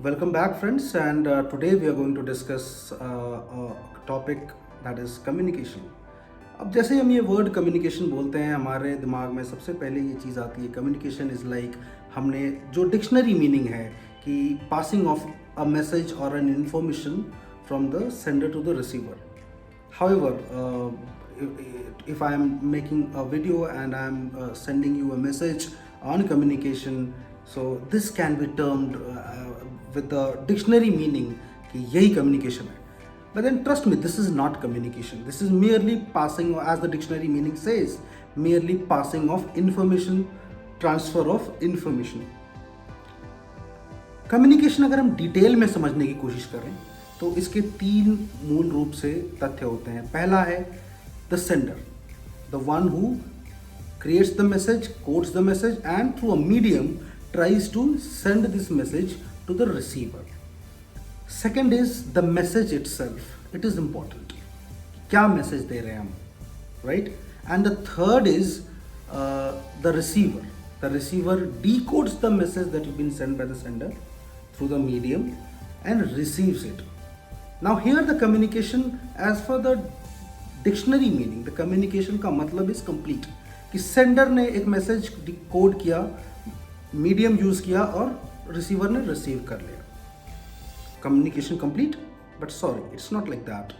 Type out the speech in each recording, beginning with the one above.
Welcome back, friends, and today we are going to discuss a topic that is communication. अब जैसे हम ये word communication बोलते हैं हमारे दिमाग में सबसे पहले ये चीज़ आती है कम्युनिकेशन इज़ लाइक हमने जो डिक्शनरी मीनिंग है कि पासिंग ऑफ अ मैसेज और an information from the sender to the receiver. However, if I am making a video and I am sending you a message on communication, so this can be termed with the dictionary meaning कि यही communication है. But then trust me, this is not communication. This is merely passing, as the dictionary meaning says, merely passing of information, transfer of information. Communication अगर हम detail में समझने की कोशिश करें तो इसके तीन मूल रूप से तथ्य होते हैं. पहला है the sender, the one who creates the message, codes the message and through a medium tries to send this message to the receiver. Second is the message itself, it is important, क्या message दे रहे हैं हम, right. And the third is the receiver. The receiver decodes the message that has been sent by the sender through the medium and receives it. Now here the communication as per the dictionary meaning, the communication का मतलब is complete कि sender ने एक message decode किया, medium use किया और receiver ने receive कर लिया. Communication complete, but sorry, it's not like that.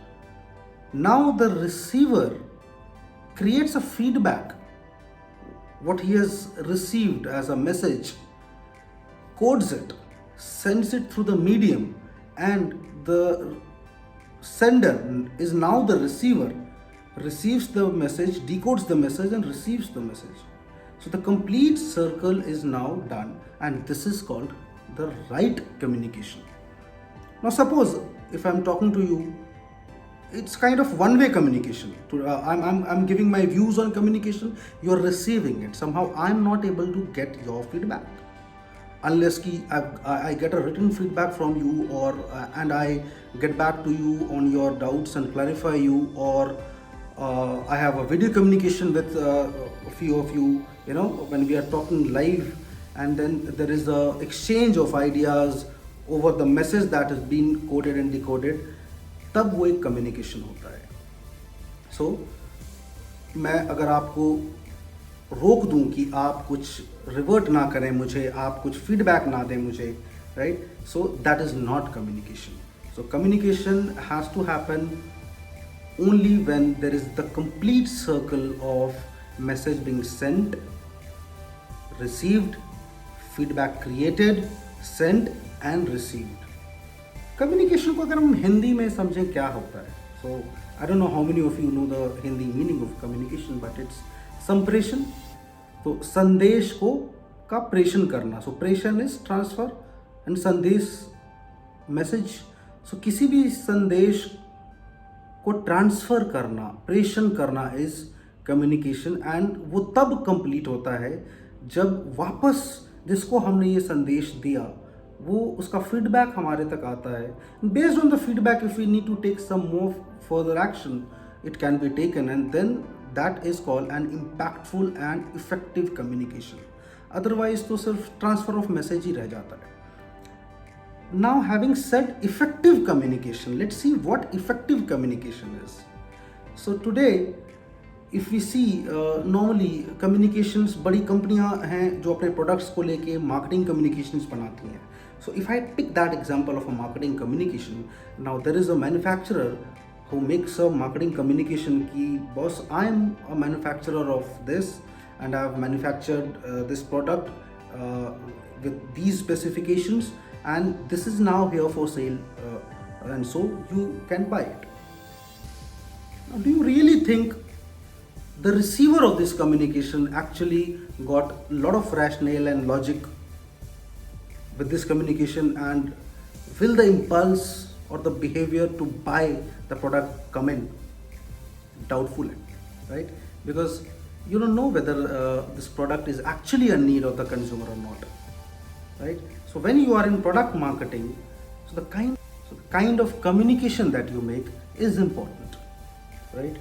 Now the receiver creates a feedback. What he has received as a message, codes it, sends it through the medium, and the sender is now the receiver, receives the message, decodes the message and receives the message. So the complete circle is now done, and this is called the right communication. Now suppose if I am talking to you, it's kind of one-way communication. I'm giving my views on communication, you're receiving it. Somehow I'm not able to get your feedback unless I get a written feedback from you, or and I get back to you on your doubts and clarify you, or I have a video communication with a few of you, when we are talking live, and then there is a exchange of ideas over the message that has been coded and decoded, तब वो एक communication होता है. सो मैं अगर आपको रोक दूं कि आप कुछ रिवर्ट ना करें मुझे, आप कुछ फीडबैक ना दें मुझे, right, so that is not communication. So communication has to happen only when there is the complete circle of message being sent, received, feedback created, sent and received. Communication को अगर हम हिंदी में समझें क्या होता है, so I don't know how many of you know the Hindi meaning of communication, but it's संप्रेषण. तो संदेश को का प्रेषण करना, सो प्रेषण इज ट्रांसफर एंड संदेश मैसेज. सो किसी भी संदेश को ट्रांसफर करना, प्रेषण करना इज कम्युनिकेशन. एंड वो तब कंप्लीट होता है जब वापस जिसको हमने ये संदेश दिया वो उसका फीडबैक हमारे तक आता है. Based on the feedback if we need to take some more further action, it can be taken, and then that is called an impactful and effective communication. Otherwise तो सिर्फ ट्रांसफर ऑफ मैसेज ही रह जाता है. Now having said effective communication, let's see what effective communication is. So today if we see normally communications, बड़ी कंपनियां हैं जो अपने प्रोडक्ट्स को लेके मार्केटिंग कम्युनिकेशंस बनाती हैं. So if I pick that example of a marketing communication, now there is a manufacturer who makes a marketing communication ki boss, I am a manufacturer of this and I have manufactured this product with these specifications, and this is now here for sale, and so you can buy it. Now, do you really think the receiver of this communication actually got a lot of rationale and logic with this communication, and will the impulse or the behavior to buy the product come in? Doubtful, right? Because you don't know whether this product is actually a need of the consumer or not, right? So when you are in product marketing, so the kind of communication that you make is important, right?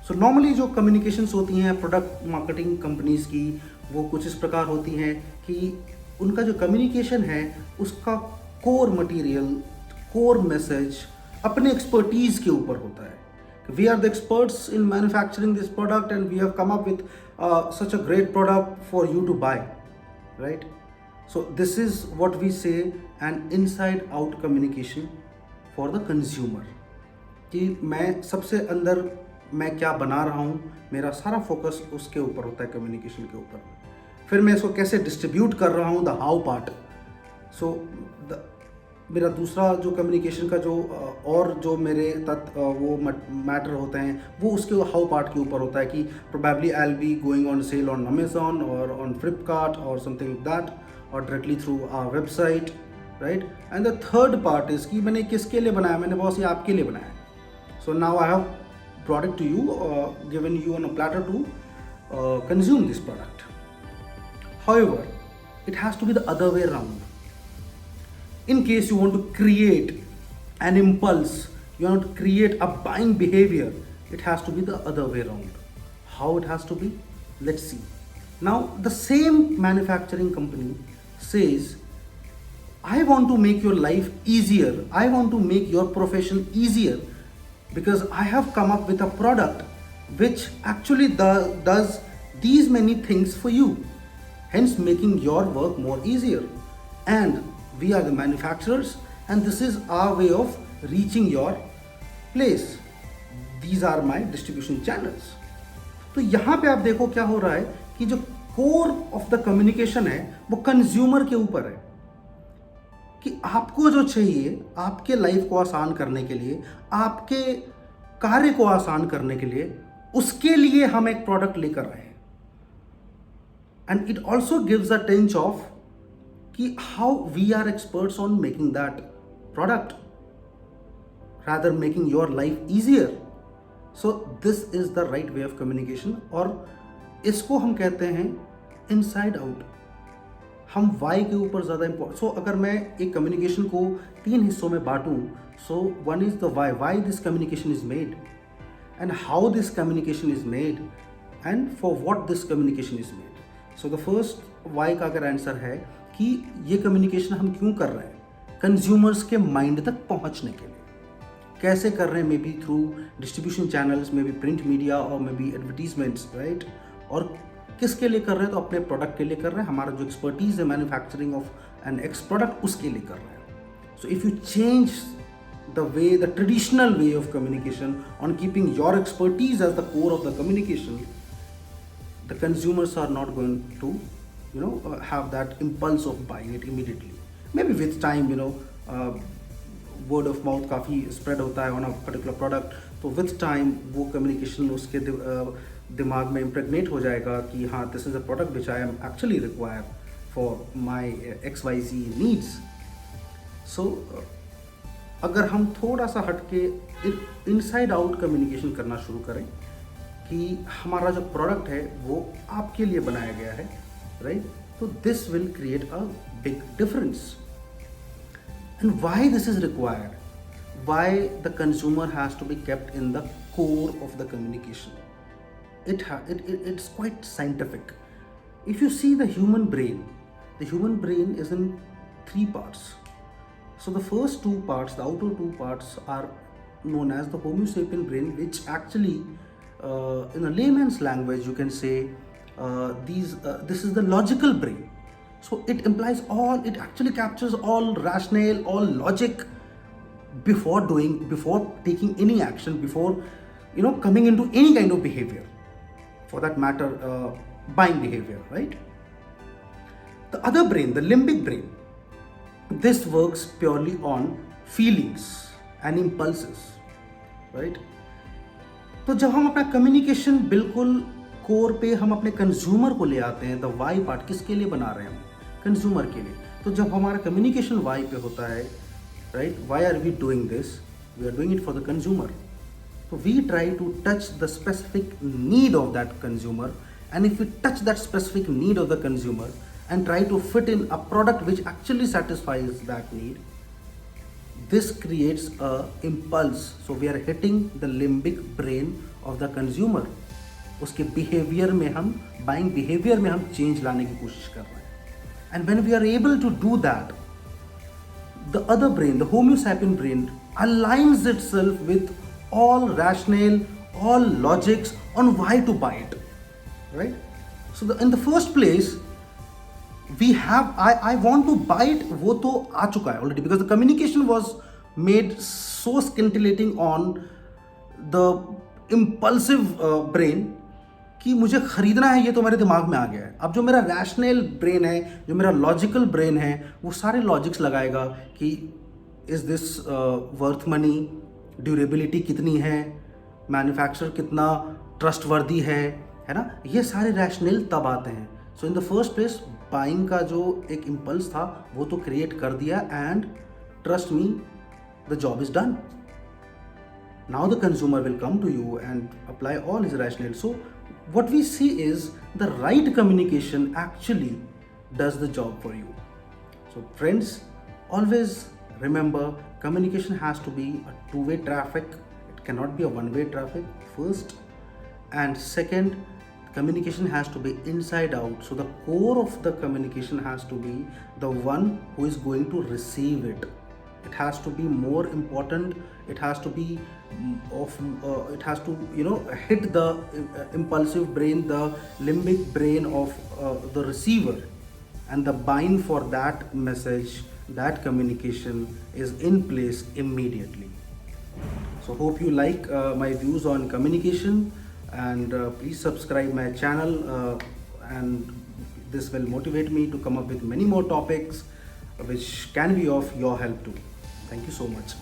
So normally जो communications होती हैं product marketing companies की, वो कुछ इस प्रकार होती हैं कि उनका जो कम्युनिकेशन है उसका कोर मटेरियल, कोर मैसेज अपने एक्सपर्टीज के ऊपर होता है. We are the experts in manufacturing this product and we have come up with such a great product for you to buy, right? So this is what we say an inside out communication for the consumer. कि मैं सबसे अंदर मैं क्या बना रहा हूँ, मेरा सारा फोकस उसके ऊपर होता है, कम्युनिकेशन के ऊपर. फिर मैं इसको कैसे डिस्ट्रीब्यूट कर रहा हूँ, द हाउ पार्ट. सो मेरा दूसरा जो कम्युनिकेशन का जो और जो मेरे वो मैटर होते हैं वो उसके हाउ पार्ट के ऊपर होता है कि probably I will be going on sale on Amazon और ऑन फ्लिपकार्ट और समथिंग लाइक दैट और directly through our website, right. And the third part is कि मैंने किसके लिए बनाया, मैंने बॉस ये आपके लिए बनाया. So now I have brought it to you, given you on a platter to consume this product. However it has to be the other way around. In case you want to create an impulse, you want to create a buying behavior, it has to be the other way around. How it has to be? Let's see. Now the same manufacturing company says, I want to make your life easier, I want to make your profession easier because I have come up with a product which actually does these many things for you, hence making your work more easier. And we are the manufacturers and this is our way of reaching your place. These are my distribution channels. तो यहाँ पे आप देखो क्या हो रहा है कि जो कोर ऑफ द कम्युनिकेशन है वो कंज्यूमर के ऊपर है कि आपको जो चाहिए आपके लाइफ को आसान करने के लिए, आपके कार्य को आसान करने के लिए, उसके लिए हम एक प्रोडक्ट लेकर आए हैं. And it also gives a tinge of how we are experts on making that product, rather making your life easier. So this is the right way of communication और इसको हम कहते हैं inside out. हम why के ऊपर ज़्यादा important. सो अगर मैं एक कम्युनिकेशन को 3 हिस्सों में बांटूँ, so one is the why this communication is made and how this communication is made and for what this communication is made. So the first why का अगर आंसर है कि ये कम्युनिकेशन हम क्यों कर रहे हैं, कंज्यूमर्स के माइंड तक पहुंचने के लिए. कैसे कर रहे हैं, may be through distribution channels, may be print media और मे बी एडवर्टीजमेंट्स, राइट. और किसके लिए कर रहे हैं, तो अपने प्रोडक्ट के लिए कर रहे हैं. हमारा जो एक्सपर्टीज है manufacturing of an X product, उसके लिए कर रहे हैं. So if you change the way, the traditional way of communication on keeping your expertise as the core of the communication, the consumers are not going to have that impulse of buying it immediately. Maybe with time, word of mouth काफ़ी spread होता है on a particular product, तो with time वो communication उसके दिमाग में impregnate हो जाएगा कि हाँ, this is a product which I am actually require for my XYZ needs. So अगर हम थोड़ा सा हट के inside out communication करना शुरू करें कि हमारा जो प्रोडक्ट है वो आपके लिए बनाया गया है, राइट. तो this will create a big difference. And why this is required, why the consumer has to be kept in the core of the communication. it's quite scientific. If you see the human brain is in 3 parts. So the first 2 parts, the outer 2 parts, are known as the Homo sapien brain, which actually in a layman's language you can say this is the logical brain. So it actually captures all rationale, all logic before taking any action, before coming into any kind of behavior, for that matter buying behavior, right. The other brain, the limbic brain, this works purely on feelings and impulses, right. तो जब हम अपना communication बिल्कुल core पे हम अपने consumer को ले आते हैं, द वाई पार्ट किसके लिए बना रहे हैं हम, कंज्यूमर के लिए. तो जब हमारा कम्युनिकेशन वाई पे होता है, right, why are we doing this, we are doing it for the consumer. तो we try to touch the specific need of that consumer, and if we touch that specific need of the consumer and try to fit in a product which actually satisfies that need, this creates a impulse. So we are hitting the limbic brain of the consumer. उसके behavior में हम buying behavior में हम change लाने की कोशिश कर रहे हैं. And when we are able to do that, the other brain, the Homo sapien brain, aligns itself with all rationale, all logics on why to buy it, right? So in the first place, we have, I want to buy it, वो तो आ चुका है already, because the communication was made so scintillating on the impulsive brain कि मुझे खरीदना है, ये तो मेरे दिमाग में आ गया है. अब जो मेरा रैशनल ब्रेन है, जो मेरा लॉजिकल ब्रेन है, वो सारे लॉजिक्स लगाएगा कि is this worth money, durability कितनी है, मैन्युफैक्चर कितना ट्रस्टवर्दी है ना, ये सारे रैशनल तब आते हैं. So in the first place buying का जो एक इम्पल्स था वो तो क्रिएट कर दिया, and trust me, the job is done. Now the consumer will come to you and apply all his rationale. So what we see is the right communication actually does the job for you. So friends, always remember, communication has to be a two-way traffic. It cannot be a one-way traffic, first. And second, communication has to be inside out. So the core of the communication has to be the one who is going to receive it. It has to be more important. It has to be it has to hit the impulsive brain, the limbic brain of the receiver, and the bind for that message, that communication is in place immediately. So hope you like my views on communication, and please subscribe my channel, and this will motivate me to come up with many more topics which can be of your help too. Thank you so much.